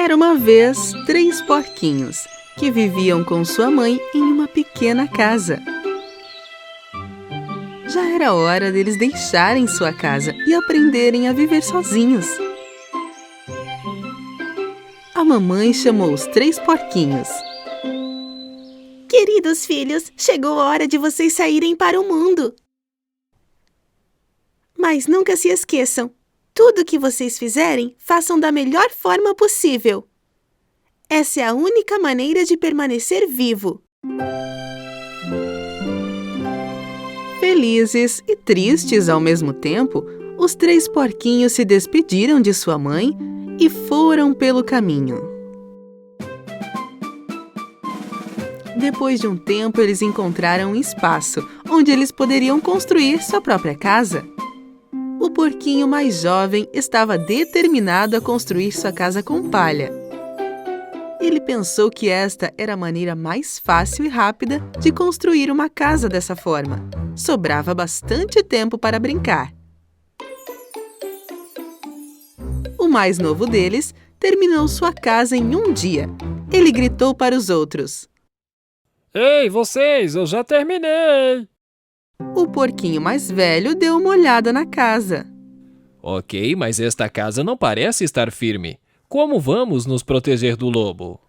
Era uma vez 3 porquinhos que viviam com sua mãe em uma pequena casa. Já era hora deles deixarem sua casa e aprenderem a viver sozinhos. A mamãe chamou os 3 porquinhos. Queridos filhos, chegou a hora de vocês saírem para o mundo. Mas nunca se esqueçam, tudo que vocês fizerem, façam da melhor forma possível. Essa é a única maneira de permanecer vivo. Felizes e tristes ao mesmo tempo, os 3 porquinhos se despediram de sua mãe e foram pelo caminho. Depois de um tempo, eles encontraram um espaço onde eles poderiam construir sua própria casa. O porquinho mais jovem estava determinado a construir sua casa com palha. Ele pensou que esta era a maneira mais fácil e rápida de construir uma casa dessa forma. Sobrava bastante tempo para brincar. O mais novo deles terminou sua casa em um dia. Ele gritou para os outros. Ei, vocês, eu já terminei! O porquinho mais velho deu uma olhada na casa. Ok, mas esta casa não parece estar firme. Como vamos nos proteger do lobo?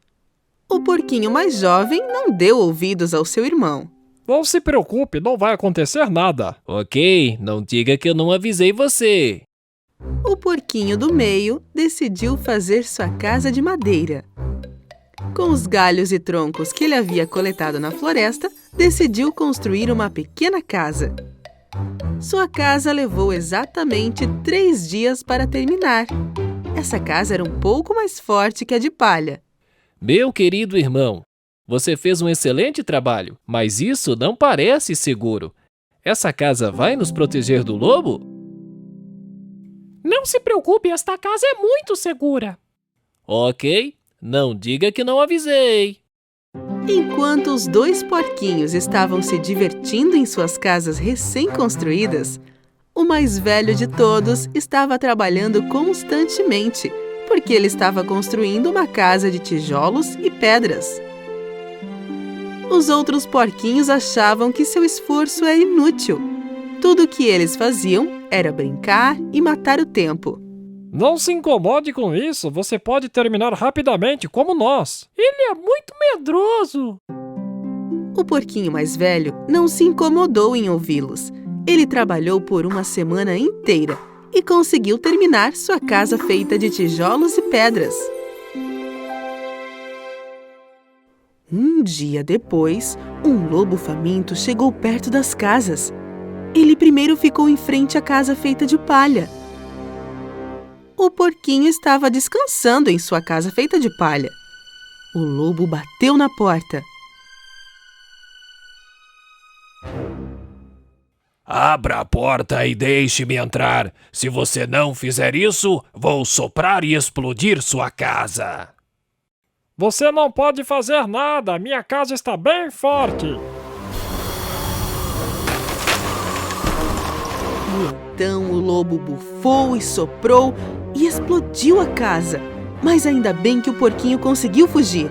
O porquinho mais jovem não deu ouvidos ao seu irmão. Não se preocupe, não vai acontecer nada. Ok, não diga que eu não avisei você. O porquinho do meio decidiu fazer sua casa de madeira. Com os galhos e troncos que ele havia coletado na floresta, decidiu construir uma pequena casa. Sua casa levou exatamente 3 dias para terminar. Essa casa era um pouco mais forte que a de palha. Meu querido irmão, você fez um excelente trabalho, mas isso não parece seguro. Essa casa vai nos proteger do lobo? Não se preocupe, esta casa é muito segura. Ok, não diga que não avisei. Enquanto os 2 porquinhos estavam se divertindo em suas casas recém-construídas, o mais velho de todos estava trabalhando constantemente, porque ele estava construindo uma casa de tijolos e pedras. Os outros porquinhos achavam que seu esforço era inútil. Tudo o que eles faziam era brincar e matar o tempo. Não se incomode com isso, você pode terminar rapidamente como nós. Ele é muito medroso. O porquinho mais velho não se incomodou em ouvi-los. Ele trabalhou por uma semana inteira e conseguiu terminar sua casa feita de tijolos e pedras. Um dia depois, um lobo faminto chegou perto das casas. Ele primeiro ficou em frente à casa feita de palha. O porquinho estava descansando em sua casa feita de palha. O lobo bateu na porta. Abra a porta e deixe-me entrar. Se você não fizer isso, vou soprar e explodir sua casa. Você não pode fazer nada, minha casa está bem forte. Então o lobo bufou e soprou e explodiu a casa. Mas ainda bem que o porquinho conseguiu fugir.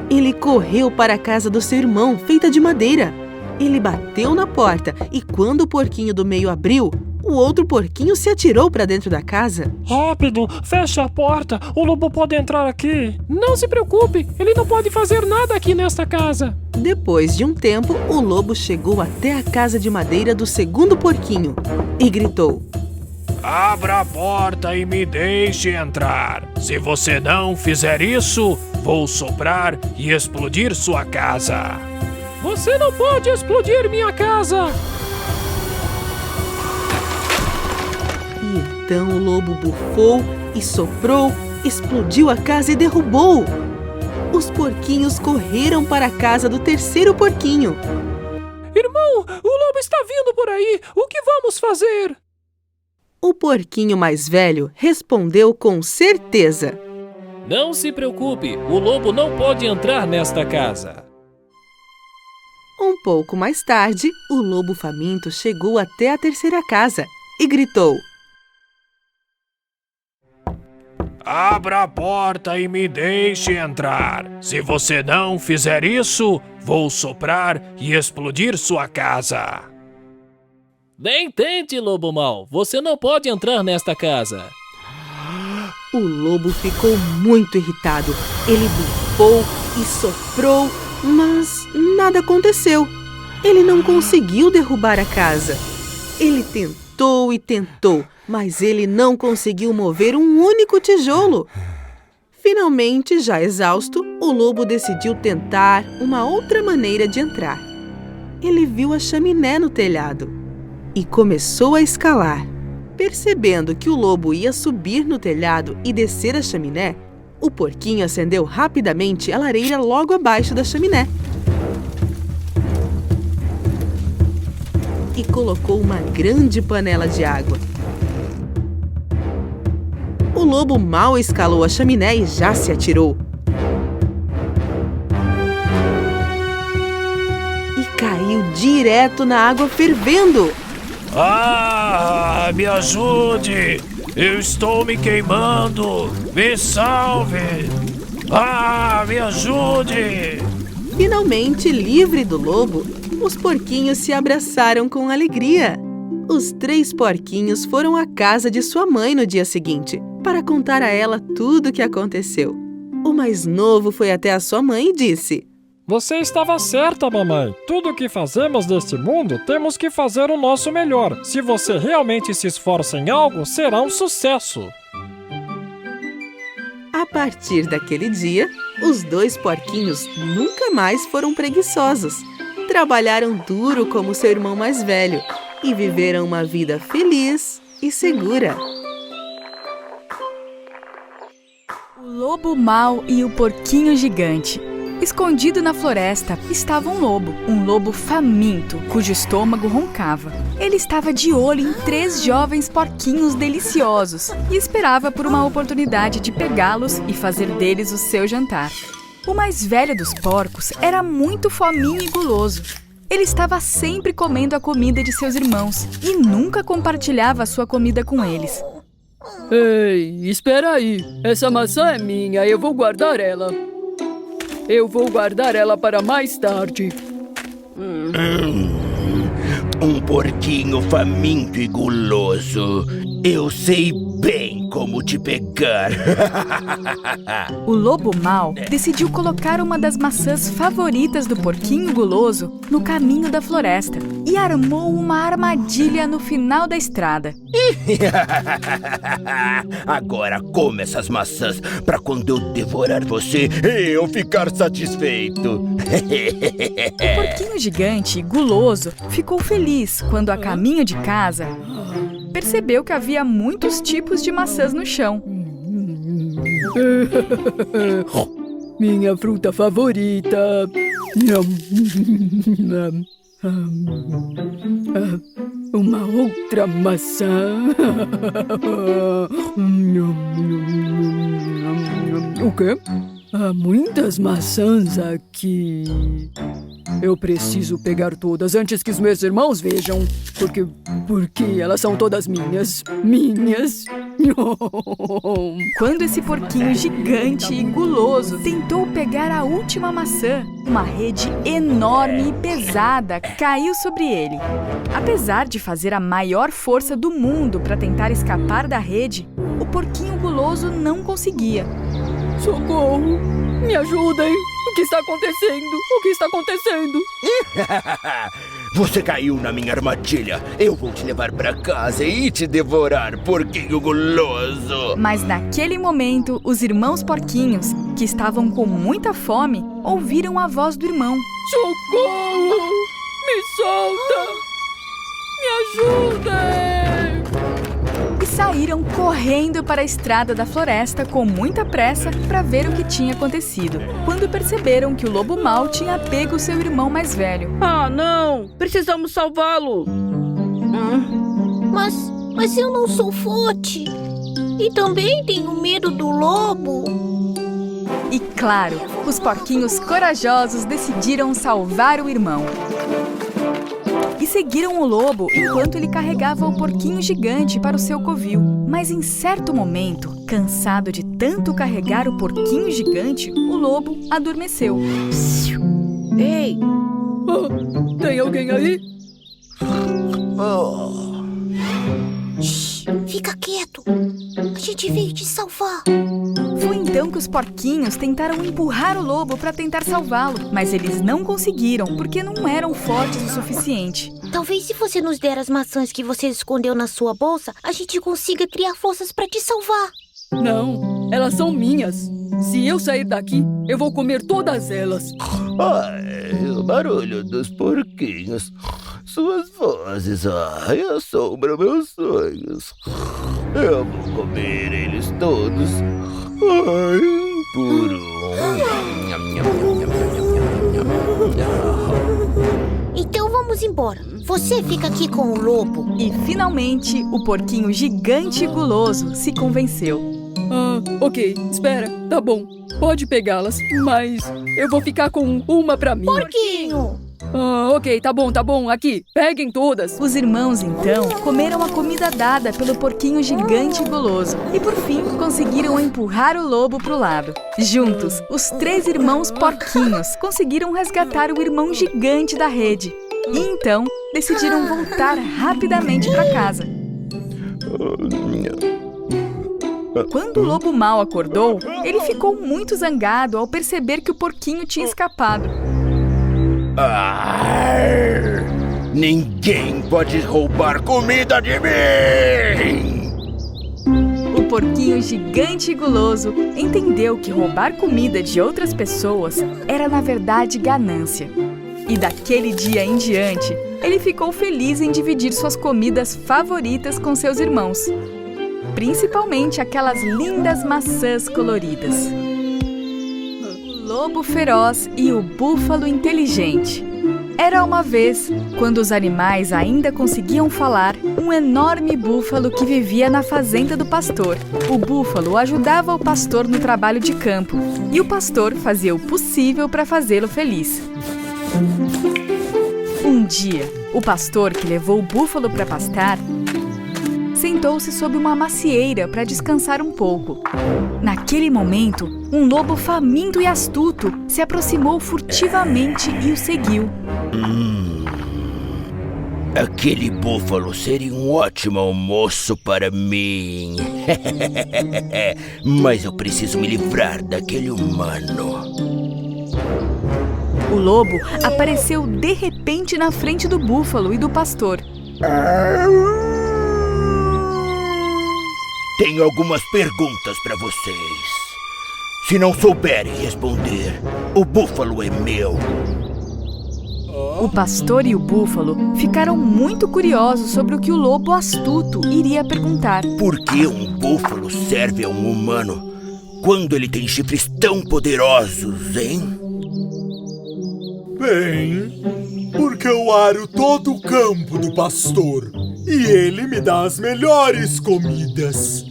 Ele correu para a casa do seu irmão, feita de madeira. Ele bateu na porta e quando o porquinho do meio abriu, o outro porquinho se atirou para dentro da casa. Rápido, feche a porta, o lobo pode entrar aqui. Não se preocupe, ele não pode fazer nada aqui nesta casa. Depois de um tempo, o lobo chegou até a casa de madeira do segundo porquinho e gritou. Abra a porta e me deixe entrar. Se você não fizer isso, vou soprar e explodir sua casa. Você não pode explodir minha casa. E então o lobo bufou e soprou, explodiu a casa e derrubou. Os porquinhos correram para a casa do terceiro porquinho. Irmão, o lobo está vindo por aí. O que vamos fazer? O porquinho mais velho respondeu com certeza. Não se preocupe, o lobo não pode entrar nesta casa. Um pouco mais tarde, o lobo faminto chegou até a terceira casa e gritou. Abra a porta e me deixe entrar. Se você não fizer isso, vou soprar e explodir sua casa. Nem tente, lobo mau. Você não pode entrar nesta casa. O lobo ficou muito irritado. Ele bufou e soprou, mas nada aconteceu. Ele não conseguiu derrubar a casa. Ele tentou e tentou, mas ele não conseguiu mover um único tijolo. Finalmente, já exausto, o lobo decidiu tentar uma outra maneira de entrar. Ele viu a chaminé no telhado e começou a escalar. Percebendo que o lobo ia subir no telhado e descer a chaminé, o porquinho acendeu rapidamente a lareira logo abaixo da chaminé e colocou uma grande panela de água. O lobo mal escalou a chaminé e já se atirou. E caiu direto na água fervendo. Ah, me ajude! Eu estou me queimando! Me salve! Ah, me ajude! Finalmente livre do lobo, os porquinhos se abraçaram com alegria. Os 3 porquinhos foram à casa de sua mãe no dia seguinte para contar a ela tudo o que aconteceu. O mais novo foi até a sua mãe e disse: Você estava certa, mamãe. Tudo o que fazemos neste mundo, temos que fazer o nosso melhor. Se você realmente se esforça em algo, será um sucesso. A partir daquele dia, os 2 porquinhos nunca mais foram preguiçosos. Trabalharam duro como seu irmão mais velho e viveram uma vida feliz e segura. O lobo mau e o porquinho gigante. Escondido na floresta estava um lobo faminto, cujo estômago roncava. Ele estava de olho em 3 jovens porquinhos deliciosos e esperava por uma oportunidade de pegá-los e fazer deles o seu jantar. O mais velho dos porcos era muito fominho e guloso. Ele estava sempre comendo a comida de seus irmãos e nunca compartilhava a sua comida com eles. Ei, espera aí. Essa maçã é minha, eu vou guardar ela. Eu vou guardar ela para mais tarde. Um porquinho faminto e guloso. Eu sei bem como te pegar. O lobo mau decidiu colocar uma das maçãs favoritas do porquinho guloso no caminho da floresta e armou uma armadilha no final da estrada. Agora come essas maçãs para quando eu devorar você, eu ficar satisfeito. O porquinho gigante, guloso, ficou feliz quando, a caminho de casa, percebeu que havia muitos tipos de maçãs no chão. Minha fruta favorita. Uma outra maçã. O quê? Há muitas maçãs aqui. Eu preciso pegar todas antes que os meus irmãos vejam. Porque elas são todas minhas. Minhas. Quando esse porquinho gigante e guloso tentou pegar a última maçã, uma rede enorme e pesada caiu sobre ele. Apesar de fazer a maior força do mundo para tentar escapar da rede, o porquinho guloso não conseguia. Socorro! Me ajudem! O que está acontecendo? O que está acontecendo? Você caiu na minha armadilha. Eu vou te levar pra casa e te devorar, porquinho guloso. Mas naquele momento, os irmãos porquinhos, que estavam com muita fome, ouviram a voz do irmão. Socorro! Me solta! Me ajudem! E saíram correndo para a estrada da floresta com muita pressa para ver o que tinha acontecido, quando perceberam que o lobo mau tinha pego seu irmão mais velho. Ah, não! Precisamos salvá-lo! Mas eu não sou forte. E também tenho medo do lobo. E claro, os porquinhos corajosos decidiram salvar o irmão. E seguiram o lobo enquanto ele carregava o porquinho gigante para o seu covil. Mas em certo momento, cansado de tanto carregar o porquinho gigante, o lobo adormeceu. Ei! Tem alguém aí? Shhh, fica quieto. A gente veio te salvar. Foi então que os porquinhos tentaram empurrar o lobo para tentar salvá-lo, mas eles não conseguiram porque não eram fortes o suficiente. Talvez se você nos der as maçãs que você escondeu na sua bolsa, a gente consiga criar forças para te salvar. Não, elas são minhas. Se eu sair daqui, eu vou comer todas elas. Ai, o barulho dos porquinhos. Suas vozes, assombram meus sonhos. Eu vou comer eles todos. Ai, por Então vamos embora. Você fica aqui com o lobo. E finalmente, o porquinho gigante e guloso se convenceu. Ok, espera, tá bom. Pode pegá-las, mas eu vou ficar com uma pra mim. Porquinho! Ok, tá bom, aqui, peguem todas. Os irmãos, então, comeram a comida dada pelo porquinho gigante e guloso e, por fim, conseguiram empurrar o lobo pro lado. Juntos, os 3 irmãos porquinhos conseguiram resgatar o irmão gigante da rede. E então, decidiram voltar rapidamente para casa. Quando o lobo mau acordou, ele ficou muito zangado ao perceber que o porquinho tinha escapado. Ninguém pode roubar comida de mim! O porquinho gigante e guloso entendeu que roubar comida de outras pessoas era, na verdade, ganância. E daquele dia em diante, ele ficou feliz em dividir suas comidas favoritas com seus irmãos. Principalmente aquelas lindas maçãs coloridas. O lobo feroz e o búfalo inteligente. Era uma vez, quando os animais ainda conseguiam falar, um enorme búfalo que vivia na fazenda do pastor. O búfalo ajudava o pastor no trabalho de campo e o pastor fazia o possível para fazê-lo feliz. Um dia, o pastor que levou o búfalo para pastar sentou-se sob uma macieira para descansar um pouco. Naquele momento, um lobo faminto e astuto se aproximou furtivamente e o seguiu. Aquele búfalo seria um ótimo almoço para mim. Mas eu preciso me livrar daquele humano. O lobo apareceu de repente na frente do búfalo e do pastor. Tenho algumas perguntas para vocês. Se não souberem responder, o búfalo é meu. O pastor e o búfalo ficaram muito curiosos sobre o que o lobo astuto iria perguntar. Por que um búfalo serve a um humano quando ele tem chifres tão poderosos, hein? Bem, porque eu aro todo o campo do pastor e ele me dá as melhores comidas.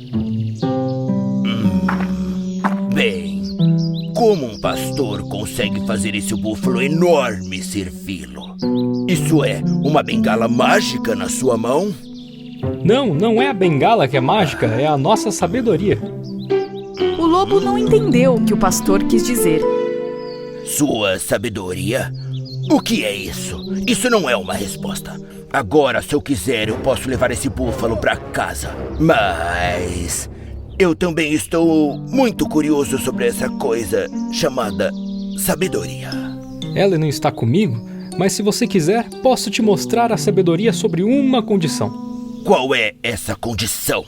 Bem, como um pastor consegue fazer esse búfalo enorme servi-lo? Isso é uma bengala mágica na sua mão? Não é a bengala que é mágica, é a nossa sabedoria. O lobo não entendeu o que o pastor quis dizer. Sua sabedoria? O que é isso? Isso não é uma resposta. Agora, se eu quiser, eu posso levar esse búfalo para casa. Mas eu também estou muito curioso sobre essa coisa chamada sabedoria. Ela não está comigo, mas se você quiser, posso te mostrar a sabedoria sobre uma condição. Qual é essa condição?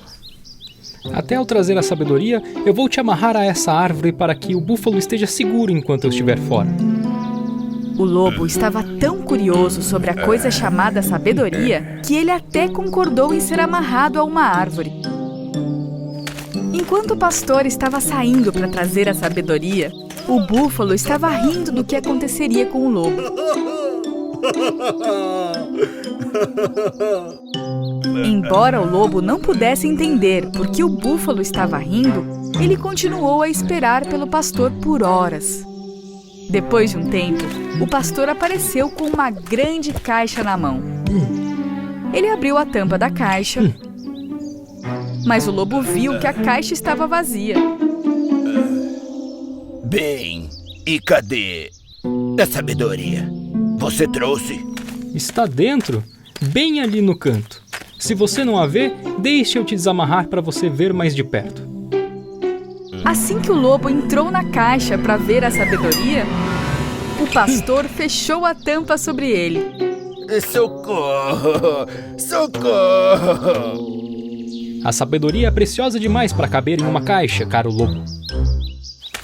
Até ao trazer a sabedoria, eu vou te amarrar a essa árvore para que o búfalo esteja seguro enquanto eu estiver fora. O lobo estava tão curioso sobre a coisa chamada sabedoria que ele até concordou em ser amarrado a uma árvore. Enquanto o pastor estava saindo para trazer a sabedoria, o búfalo estava rindo do que aconteceria com o lobo. Embora o lobo não pudesse entender por que o búfalo estava rindo, ele continuou a esperar pelo pastor por horas. Depois de um tempo, o pastor apareceu com uma grande caixa na mão. Ele abriu a tampa da caixa, mas o lobo viu que a caixa estava vazia. Bem, e cadê a sabedoria? Você trouxe? Está dentro, bem ali no canto. Se você não a vê, deixe eu te desamarrar para você ver mais de perto. Assim que o lobo entrou na caixa para ver a sabedoria, o pastor fechou a tampa sobre ele. Socorro! Socorro! A sabedoria é preciosa demais para caber em uma caixa, caro lobo.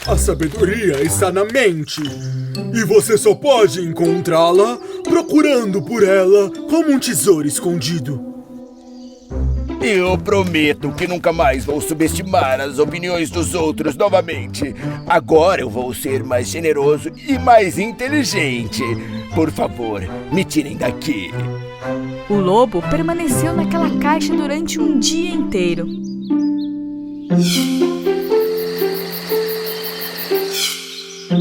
A sabedoria está na mente. E você só pode encontrá-la procurando por ela como um tesouro escondido. Eu prometo que nunca mais vou subestimar as opiniões dos outros novamente. Agora eu vou ser mais generoso e mais inteligente. Por favor, me tirem daqui. O lobo permaneceu naquela caixa durante um dia inteiro.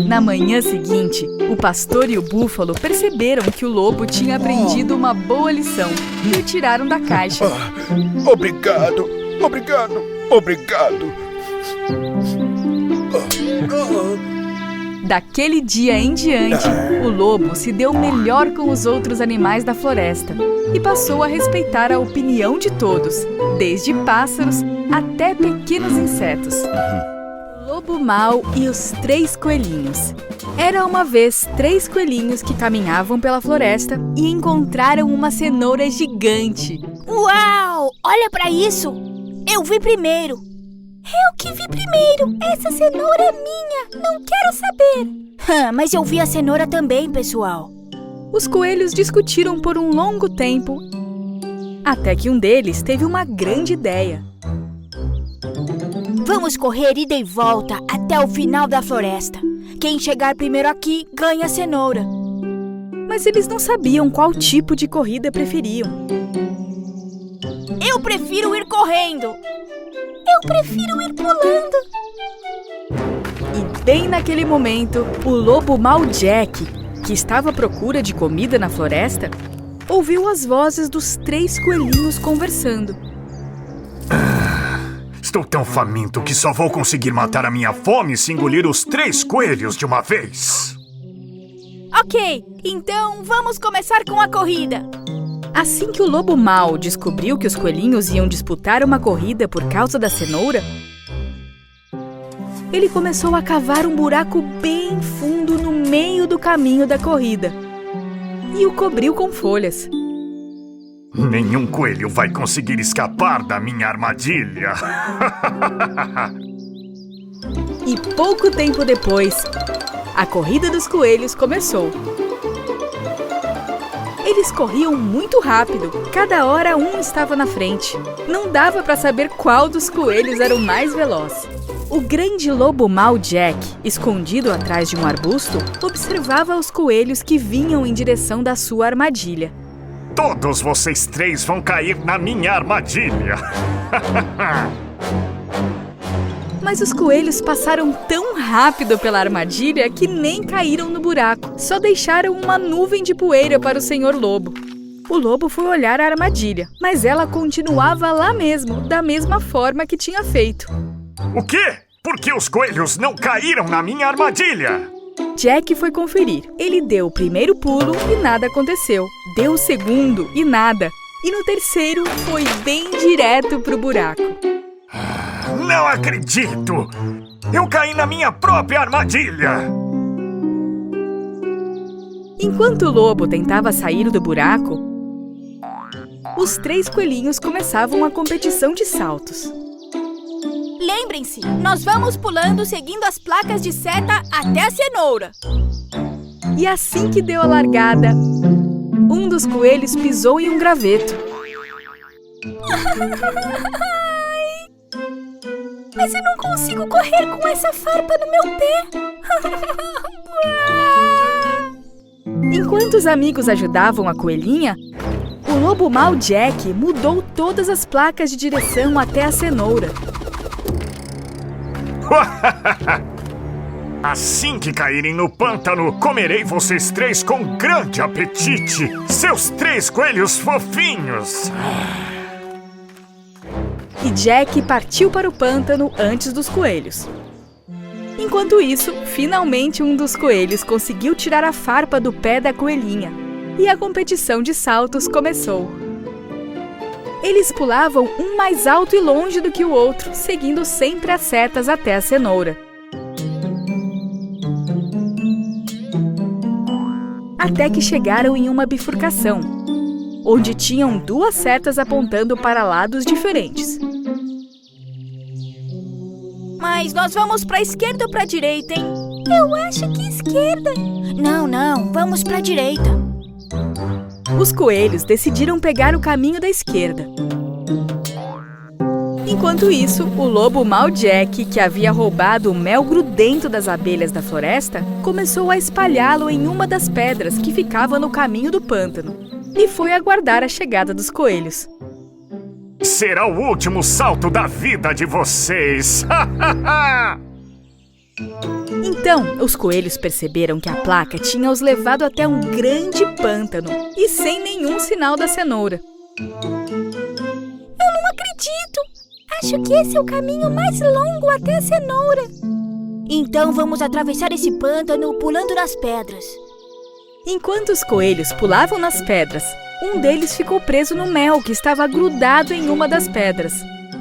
Na manhã seguinte, o pastor e o búfalo perceberam que o lobo tinha aprendido uma boa lição e o tiraram da caixa. Obrigado, obrigado, obrigado. Daquele dia em diante, o lobo se deu melhor com os outros animais da floresta e passou a respeitar a opinião de todos, desde pássaros até pequenos insetos. O Lobo Mau e os 3 coelhinhos. Era uma vez 3 coelhinhos que caminhavam pela floresta e encontraram uma cenoura gigante. Uau! Olha pra isso! Eu vi primeiro! Eu que vi primeiro! Essa cenoura é minha! Não quero saber! Mas eu vi a cenoura também, pessoal! Os coelhos discutiram por um longo tempo, até que um deles teve uma grande ideia. Vamos correr ida e volta até o final da floresta. Quem chegar primeiro aqui ganha a cenoura. Mas eles não sabiam qual tipo de corrida preferiam. Eu prefiro ir correndo. Eu prefiro ir pulando. E bem naquele momento, o Lobo Mau Jack, que estava à procura de comida na floresta, ouviu as vozes dos 3 coelhinhos conversando. Estou tão faminto que só vou conseguir matar a minha fome se engolir os 3 coelhos de uma vez. Ok, então vamos começar com a corrida. Assim que o Lobo Mau descobriu que os coelhinhos iam disputar uma corrida por causa da cenoura, ele começou a cavar um buraco bem fundo no meio do caminho da corrida e o cobriu com folhas. Nenhum coelho vai conseguir escapar da minha armadilha. E pouco tempo depois, a corrida dos coelhos começou. Eles corriam muito rápido, cada hora um estava na frente. Não dava para saber qual dos coelhos era o mais veloz. O grande Lobo Mau Jack, escondido atrás de um arbusto, observava os coelhos que vinham em direção da sua armadilha. Todos vocês 3 vão cair na minha armadilha. Mas os coelhos passaram tão rápido pela armadilha que nem caíram no buraco. Só deixaram uma nuvem de poeira para o Senhor Lobo. O lobo foi olhar a armadilha, mas ela continuava lá mesmo, da mesma forma que tinha feito. O quê? Por que os coelhos não caíram na minha armadilha? Jack foi conferir. Ele deu o primeiro pulo e nada aconteceu. Deu o segundo e nada. E no terceiro foi bem direto pro buraco. Não acredito! Eu caí na minha própria armadilha! Enquanto o lobo tentava sair do buraco, os 3 coelhinhos começavam a competição de saltos. Lembrem-se, nós vamos pulando seguindo as placas de seta até a cenoura. E assim que deu a largada, um dos coelhos pisou em um graveto. Mas eu não consigo correr com essa farpa no meu pé. Enquanto os amigos ajudavam a coelhinha, o Lobo Mau Jack mudou todas as placas de direção até a cenoura. Assim que caírem no pântano, comerei vocês 3 com grande apetite. Seus 3 coelhos fofinhos. E Jack partiu para o pântano antes dos coelhos. Enquanto isso, finalmente um dos coelhos conseguiu tirar a farpa do pé da coelhinha. E a competição de saltos começou. Eles pulavam um mais alto e longe do que o outro, seguindo sempre as setas até a cenoura. Até que chegaram em uma bifurcação, onde tinham 2 setas apontando para lados diferentes. Mas nós vamos pra esquerda ou pra direita, hein? Eu acho que esquerda. Não, vamos pra direita. Os coelhos decidiram pegar o caminho da esquerda. Enquanto isso, o lobo mau Jack, que havia roubado o mel grudento das abelhas da floresta, começou a espalhá-lo em uma das pedras que ficava no caminho do pântano e foi aguardar a chegada dos coelhos. Será o último salto da vida de vocês! Então, os coelhos perceberam que a placa tinha os levado até um grande pântano e sem nenhum sinal da cenoura. Eu não acredito! Acho que esse é o caminho mais longo até a cenoura. Então vamos atravessar esse pântano pulando nas pedras. Enquanto os coelhos pulavam nas pedras, um deles ficou preso no mel que estava grudado em uma das pedras.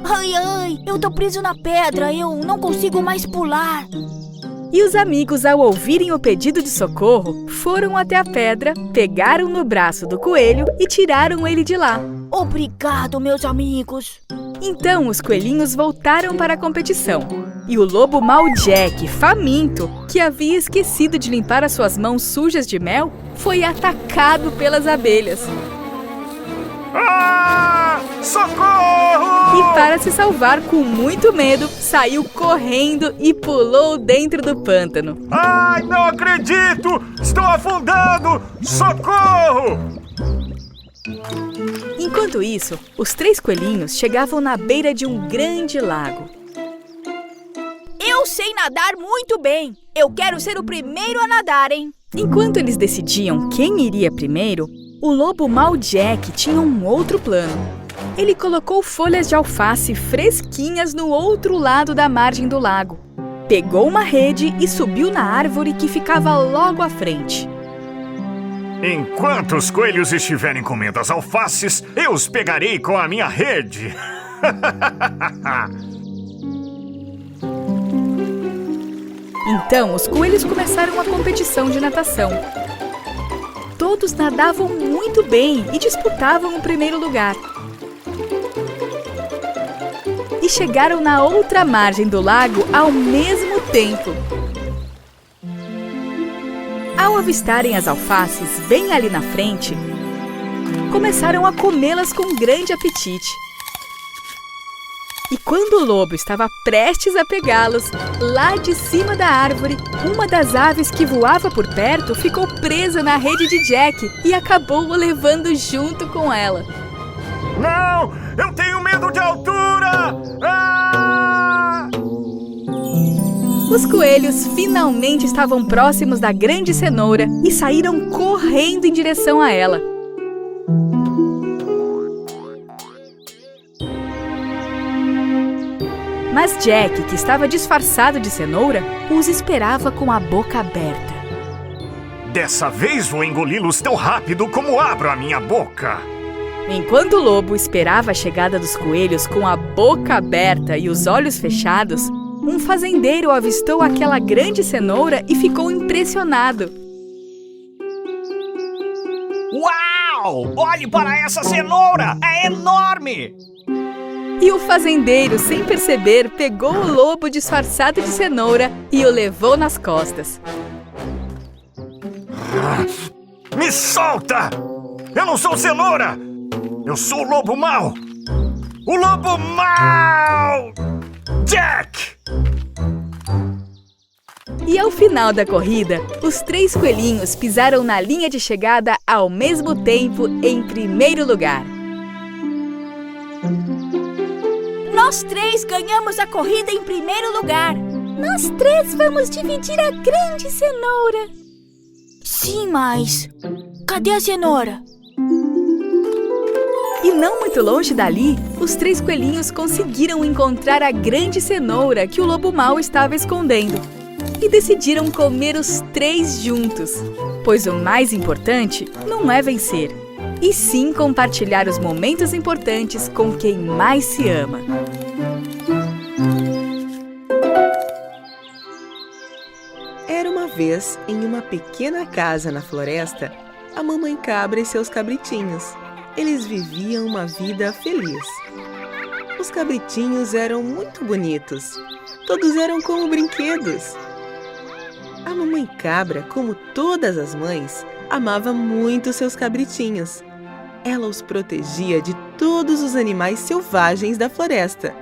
Ai, eu tô preso na pedra, eu não consigo mais pular. E os amigos, ao ouvirem o pedido de socorro, foram até a pedra, pegaram no braço do coelho e tiraram ele de lá. Obrigado, meus amigos. Então os coelhinhos voltaram para a competição. E o lobo mau Jack, faminto, que havia esquecido de limpar as suas mãos sujas de mel, foi atacado pelas abelhas. Socorro! E para se salvar com muito medo, saiu correndo e pulou dentro do pântano. Ai, não acredito! Estou afundando! Socorro! Enquanto isso, os 3 coelhinhos chegavam na beira de um grande lago. Eu sei nadar muito bem. Eu quero ser o primeiro a nadar, hein? Enquanto eles decidiam quem iria primeiro, o lobo mau Jack tinha um outro plano. Ele colocou folhas de alface fresquinhas no outro lado da margem do lago. Pegou uma rede e subiu na árvore que ficava logo à frente. Enquanto os coelhos estiverem comendo as alfaces, eu os pegarei com a minha rede. Então, os coelhos começaram a competição de natação. Todos nadavam muito bem e disputavam o primeiro lugar. E chegaram na outra margem do lago ao mesmo tempo. Ao avistarem as alfaces bem ali na frente, começaram a comê-las com grande apetite. E quando o lobo estava prestes a pegá-los, lá de cima da árvore, uma das aves que voava por perto ficou presa na rede de Jack e acabou o levando junto com ela. Não! Eu tenho medo de altura! Os coelhos finalmente estavam próximos da grande cenoura e saíram correndo em direção a ela. Mas Jack, que estava disfarçado de cenoura, os esperava com a boca aberta. Dessa vez vou engoli-los tão rápido como abro a minha boca. Enquanto o lobo esperava a chegada dos coelhos com a boca aberta e os olhos fechados, um fazendeiro avistou aquela grande cenoura e ficou impressionado. Uau! Olhe para essa cenoura! É enorme! E o fazendeiro, sem perceber, pegou o lobo disfarçado de cenoura e o levou nas costas. Me solta! Eu não sou cenoura! Eu sou o lobo mau! O lobo mau! Jack! E ao final da corrida, os 3 coelhinhos pisaram na linha de chegada ao mesmo tempo em primeiro lugar. Nós 3 ganhamos a corrida em primeiro lugar. Nós 3 vamos dividir a grande cenoura. Sim, mas cadê a cenoura? E não muito longe dali, os 3 coelhinhos conseguiram encontrar a grande cenoura que o lobo mau estava escondendo. E decidiram comer os 3 juntos. Pois o mais importante não é vencer, e sim compartilhar os momentos importantes com quem mais se ama. Era uma vez, em uma pequena casa na floresta, a mamãe cabra e seus cabritinhos. Eles viviam uma vida feliz. Os cabritinhos eram muito bonitos. Todos eram como brinquedos. A mamãe cabra, como todas as mães, amava muito seus cabritinhos. Ela os protegia de todos os animais selvagens da floresta.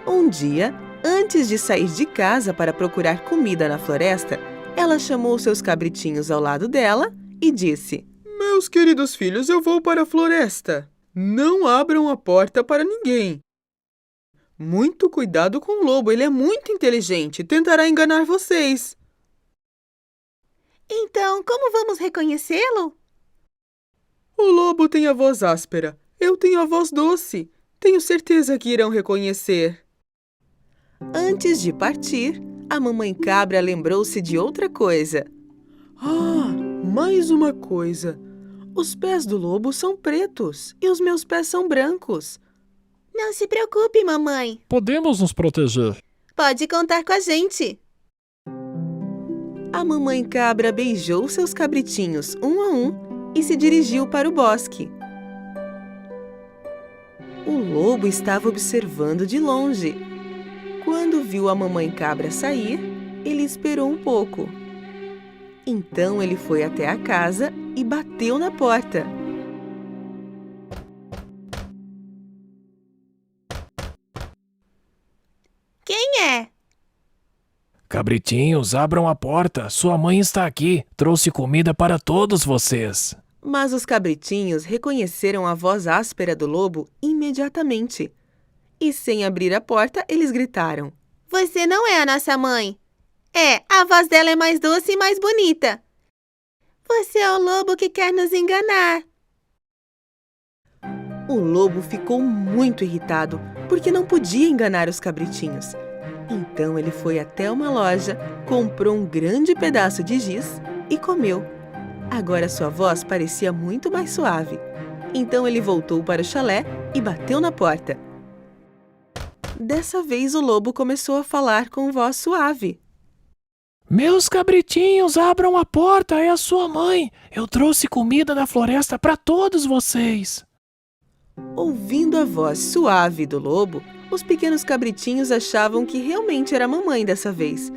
Um dia, antes de sair de casa para procurar comida na floresta, ela chamou seus cabritinhos ao lado dela e disse: Meus queridos filhos, eu vou para a floresta. Não abram a porta para ninguém. Muito cuidado com o lobo, ele é muito inteligente, tentará enganar vocês. Então, como vamos reconhecê-lo? O lobo tem a voz áspera, eu tenho a voz doce. Tenho certeza que irão reconhecer. Antes de partir, a mamãe cabra lembrou-se de outra coisa. Mais uma coisa. Os pés do lobo são pretos e os meus pés são brancos. Não se preocupe, mamãe. Podemos nos proteger. Pode contar com a gente. A mamãe cabra beijou seus cabritinhos um a um e se dirigiu para o bosque. O lobo estava observando de longe. Quando viu a mamãe cabra sair, ele esperou um pouco. Então ele foi até a casa e bateu na porta. Quem é? Cabritinhos, abram a porta. Sua mãe está aqui. Trouxe comida para todos vocês. Mas os cabritinhos reconheceram a voz áspera do lobo imediatamente. E sem abrir a porta, eles gritaram: Você não é a nossa mãe. A voz dela é mais doce e mais bonita. Você é o lobo que quer nos enganar. O lobo ficou muito irritado, porque não podia enganar os cabritinhos. Então ele foi até uma loja, comprou um grande pedaço de giz e comeu. Agora sua voz parecia muito mais suave. Então ele voltou para o chalé e bateu na porta. Dessa vez o lobo começou a falar com voz suave. Meus cabritinhos, abram a porta, é a sua mãe. Eu trouxe comida da floresta para todos vocês. Ouvindo a voz suave do lobo, os pequenos cabritinhos achavam que realmente era a mamãe dessa vez.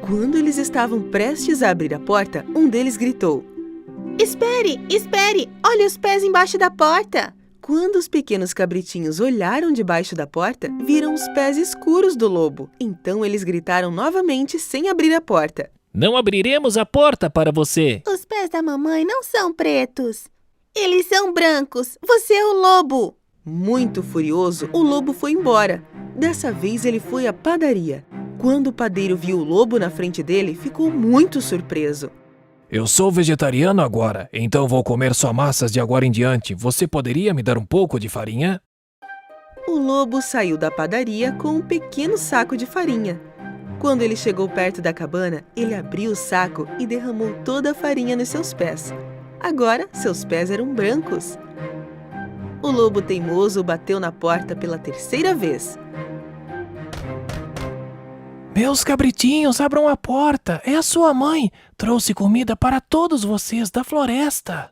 Quando eles estavam prestes a abrir a porta, um deles gritou: Espere, espere! Olhe os pés embaixo da porta! Quando os pequenos cabritinhos olharam debaixo da porta, viram os pés escuros do lobo. Então eles gritaram novamente sem abrir a porta: Não abriremos a porta para você. Os pés da mamãe não são pretos. Eles são brancos. Você é o lobo. Muito furioso, o lobo foi embora. Dessa vez ele foi à padaria. Quando o padeiro viu o lobo na frente dele, ficou muito surpreso. Eu sou vegetariano agora, então vou comer só massas de agora em diante. Você poderia me dar um pouco de farinha? O lobo saiu da padaria com um pequeno saco de farinha. Quando ele chegou perto da cabana, ele abriu o saco e derramou toda a farinha nos seus pés. Agora, seus pés eram brancos. O lobo teimoso bateu na porta pela terceira vez. Meus cabritinhos, abram a porta. É a sua mãe. Trouxe comida para todos vocês da floresta.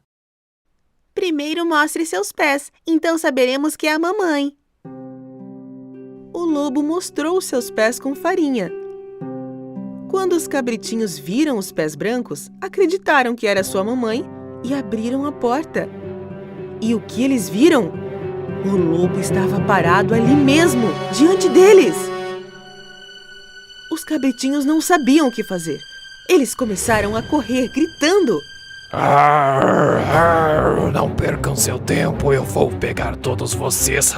Primeiro mostre seus pés, então saberemos que é a mamãe. O lobo mostrou os seus pés com farinha. Quando os cabritinhos viram os pés brancos, acreditaram que era sua mamãe e abriram a porta. E o que eles viram? O lobo estava parado ali mesmo, diante deles. Os cabritinhos não sabiam o que fazer. Eles começaram a correr, gritando: Não percam seu tempo, eu vou pegar todos vocês.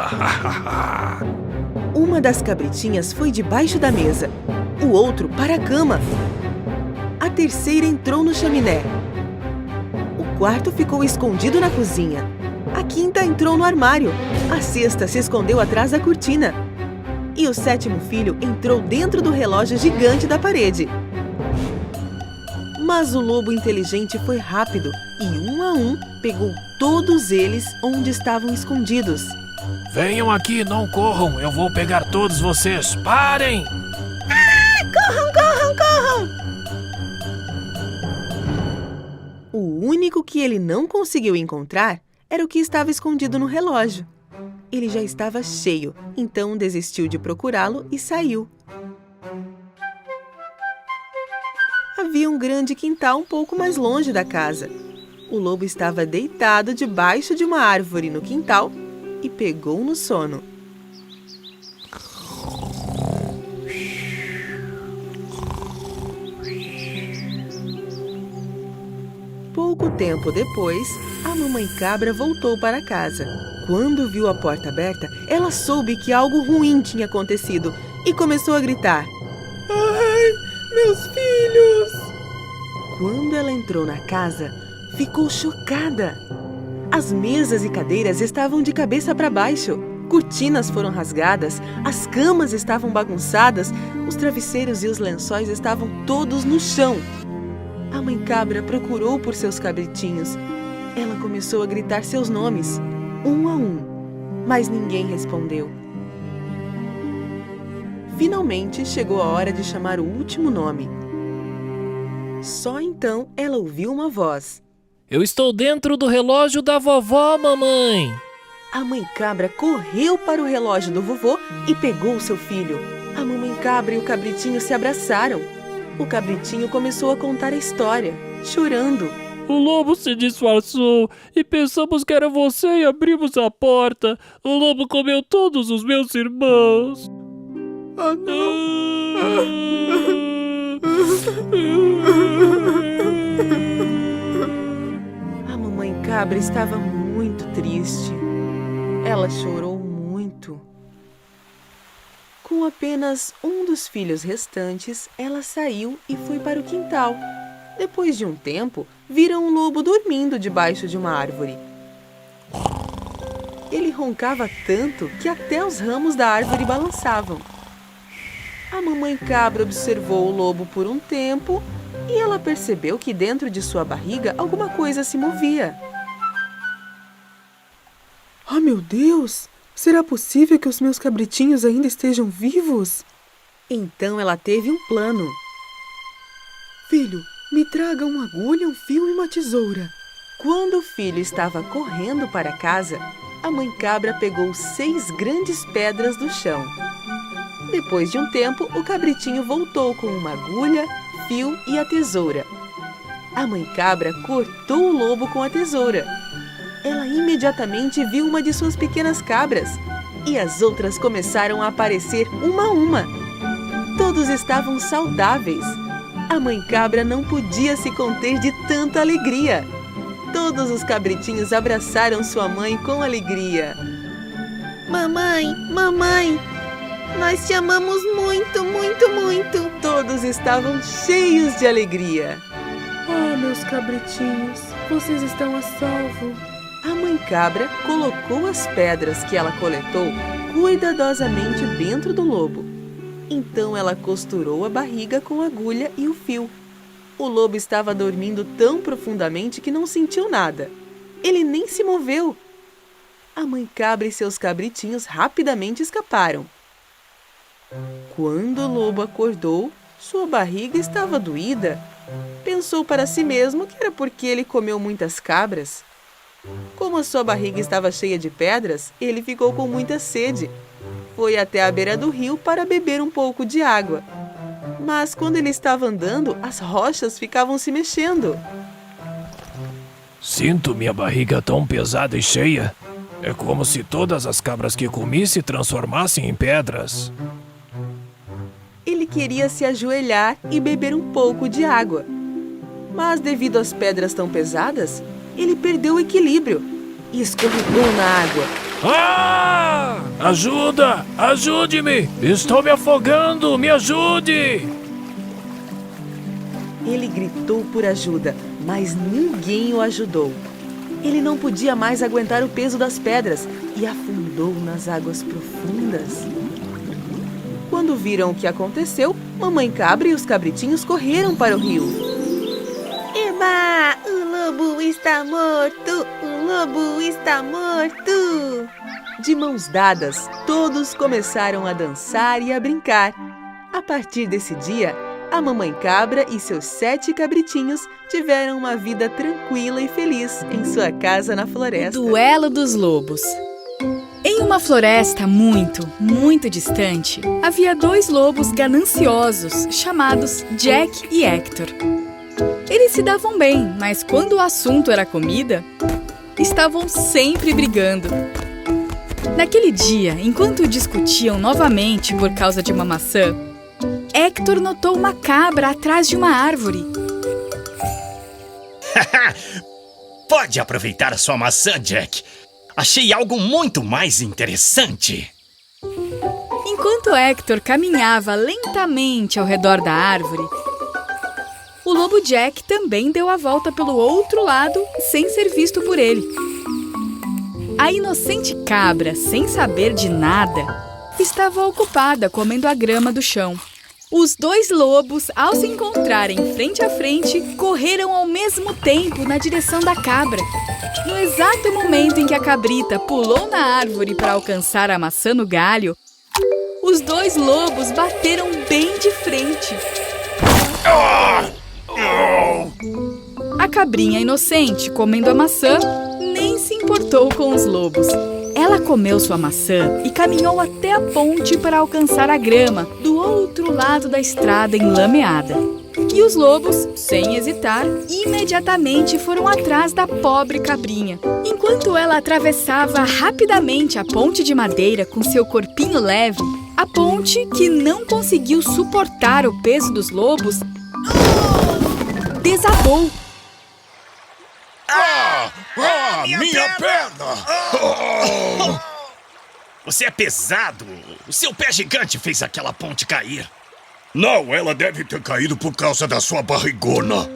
Uma das cabritinhas foi debaixo da mesa. o outro para a cama. A terceira entrou no chaminé. O quarto ficou escondido na cozinha. A quinta entrou no armário. A sexta se escondeu atrás da cortina. E o sétimo filho entrou dentro do relógio gigante da parede. Mas o lobo inteligente foi rápido e, um a um, pegou todos eles onde estavam escondidos. Venham aqui, não corram. Eu vou pegar todos vocês. Parem! Corram, corram, corram! O único que ele não conseguiu encontrar era o que estava escondido no relógio. Ele já estava cheio, então desistiu de procurá-lo e saiu. Havia um grande quintal um pouco mais longe da casa. O lobo estava deitado debaixo de uma árvore no quintal e pegou no sono. Pouco tempo depois, a mamãe cabra voltou para casa. Quando viu a porta aberta, ela soube que algo ruim tinha acontecido e começou a gritar: "Ai, meus filhos!" Quando ela entrou na casa, ficou chocada. As mesas e cadeiras estavam de cabeça para baixo. Cortinas foram rasgadas, as camas estavam bagunçadas, os travesseiros e os lençóis estavam todos no chão. A mãe cabra procurou por seus cabritinhos. Ela começou a gritar seus nomes, um a um, mas ninguém respondeu. Finalmente chegou a hora de chamar o último nome. Só então ela ouviu uma voz. Eu estou dentro do relógio da vovó, mamãe. A mãe cabra correu para o relógio do vovô e pegou seu filho. A mamãe cabra e o cabritinho se abraçaram. O cabritinho começou a contar a história, chorando. O lobo se disfarçou e pensamos que era você e abrimos a porta. O lobo comeu todos os meus irmãos. Ah, não! A mamãe cabra estava muito triste. Ela chorou muito. Com apenas um dos filhos restantes, ela saiu e foi para o quintal. Depois de um tempo, viram um lobo dormindo debaixo de uma árvore. Ele roncava tanto que até os ramos da árvore balançavam. A mamãe cabra observou o lobo por um tempo e ela percebeu que dentro de sua barriga alguma coisa se movia. Ah, meu Deus! Será possível que os meus cabritinhos ainda estejam vivos? Então ela teve um plano. Filho, me traga uma agulha, um fio e uma tesoura. Quando o filho estava correndo para casa, a mãe cabra pegou 6 grandes pedras do chão. Depois de um tempo, o cabritinho voltou com uma agulha, fio e a tesoura. A mãe cabra cortou o lobo com a tesoura. Ela imediatamente viu uma de suas pequenas cabras e as outras começaram a aparecer uma a uma. Todos estavam saudáveis. A mãe cabra não podia se conter de tanta alegria. Todos os cabritinhos abraçaram sua mãe com alegria. Mamãe, mamãe, nós te amamos muito, muito, muito. Todos estavam cheios de alegria. Ah, meus cabritinhos, vocês estão a salvo. A mãe cabra colocou as pedras que ela coletou cuidadosamente dentro do lobo. Então ela costurou a barriga com a agulha e o fio. O lobo estava dormindo tão profundamente que não sentiu nada. Ele nem se moveu. A mãe cabra e seus cabritinhos rapidamente escaparam. Quando o lobo acordou, sua barriga estava doída. Pensou para si mesmo que era porque ele comeu muitas cabras. Como a sua barriga estava cheia de pedras, ele ficou com muita sede. Foi até a beira do rio para beber um pouco de água. Mas quando ele estava andando, as rochas ficavam se mexendo. Sinto minha barriga tão pesada e cheia. É como se todas as cabras que comi se transformassem em pedras. Ele queria se ajoelhar e beber um pouco de água. Mas devido às pedras tão pesadas, ele perdeu o equilíbrio e escorregou na água. Ah! Ajuda! Ajude-me! Estou me afogando! Me ajude! Ele gritou por ajuda, mas ninguém o ajudou. Ele não podia mais aguentar o peso das pedras e afundou nas águas profundas. Quando viram o que aconteceu, Mamãe Cabra e os cabritinhos correram para o rio. Eba! O lobo está morto! O lobo está morto! De mãos dadas, todos começaram a dançar e a brincar. A partir desse dia, a Mamãe Cabra e seus 7 cabritinhos tiveram uma vida tranquila e feliz em sua casa na floresta. Duelo dos lobos. Em uma floresta muito, muito distante, havia 2 lobos gananciosos chamados Jack e Hector. Eles se davam bem, mas quando o assunto era comida, estavam sempre brigando. Naquele dia, enquanto discutiam novamente por causa de uma maçã, Hector notou uma cabra atrás de uma árvore. Pode aproveitar a sua maçã, Jack. Achei algo muito mais interessante. Enquanto Hector caminhava lentamente ao redor da árvore, o lobo Jack também deu a volta pelo outro lado sem ser visto por ele. A inocente cabra, sem saber de nada, estava ocupada comendo a grama do chão. Os 2 lobos, ao se encontrarem frente a frente, correram ao mesmo tempo na direção da cabra. No exato momento em que a cabrita pulou na árvore para alcançar a maçã no galho, os 2 lobos bateram bem de frente. A cabrinha inocente, comendo a maçã, nem se importou com os lobos. Ela comeu sua maçã e caminhou até a ponte para alcançar a grama do outro lado da estrada enlameada. E os lobos, sem hesitar, imediatamente foram atrás da pobre cabrinha. Enquanto ela atravessava rapidamente a ponte de madeira com seu corpinho leve, a ponte, que não conseguiu suportar o peso dos lobos, desabou. Minha perna! Você é pesado! O seu pé gigante fez aquela ponte cair. Não, ela deve ter caído por causa da sua barrigona.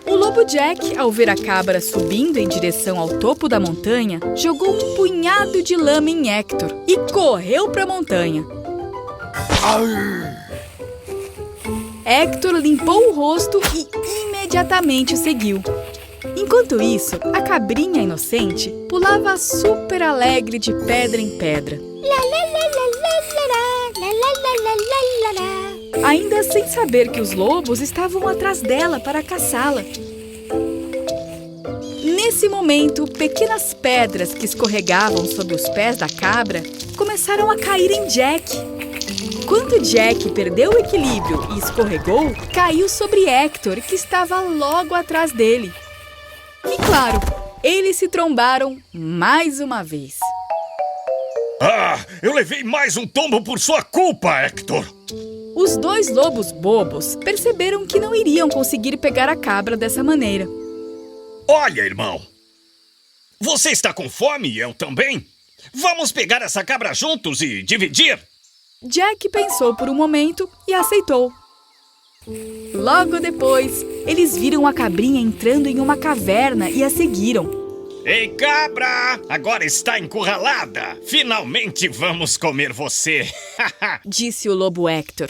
O lobo Jack, ao ver a cabra subindo em direção ao topo da montanha, jogou um punhado de lama em Hector e correu para a montanha. Hector limpou o rosto e imediatamente o seguiu. Enquanto isso, a cabrinha inocente pulava super alegre de pedra em pedra. Ainda sem saber que os lobos estavam atrás dela para caçá-la. Nesse momento, pequenas pedras que escorregavam sob os pés da cabra começaram a cair em Jack. Quando Jack perdeu o equilíbrio e escorregou, caiu sobre Hector, que estava logo atrás dele. E claro, eles se trombaram mais uma vez. Eu levei mais um tombo por sua culpa, Hector! Os 2 lobos bobos perceberam que não iriam conseguir pegar a cabra dessa maneira. Olha, irmão! Você está com fome e eu também? Vamos pegar essa cabra juntos e dividir? Jack pensou por um momento e aceitou. Logo depois, eles viram a cabrinha entrando em uma caverna e a seguiram. Ei, cabra! Agora está encurralada! Finalmente vamos comer você! Disse o lobo Hector.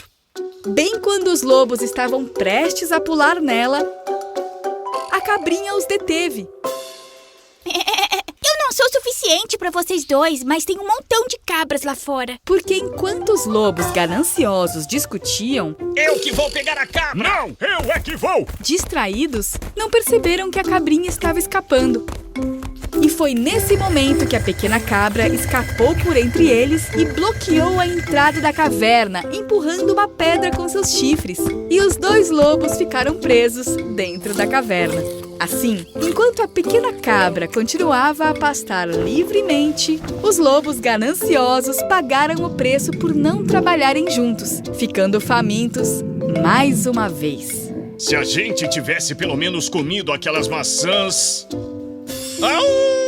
Bem quando os lobos estavam prestes a pular nela, a cabrinha os deteve. Eu não sou suficiente para vocês 2, mas tem um montão de cabras lá fora. Porque enquanto os lobos gananciosos discutiam... Eu que vou pegar a cabra! Não, eu é que vou! Distraídos, não perceberam que a cabrinha estava escapando. E foi nesse momento que a pequena cabra escapou por entre eles e bloqueou a entrada da caverna, empurrando uma pedra com seus chifres. E os 2 lobos ficaram presos dentro da caverna. Assim, enquanto a pequena cabra continuava a pastar livremente, os lobos gananciosos pagaram o preço por não trabalharem juntos, ficando famintos mais uma vez. Se a gente tivesse pelo menos comido aquelas maçãs... Au!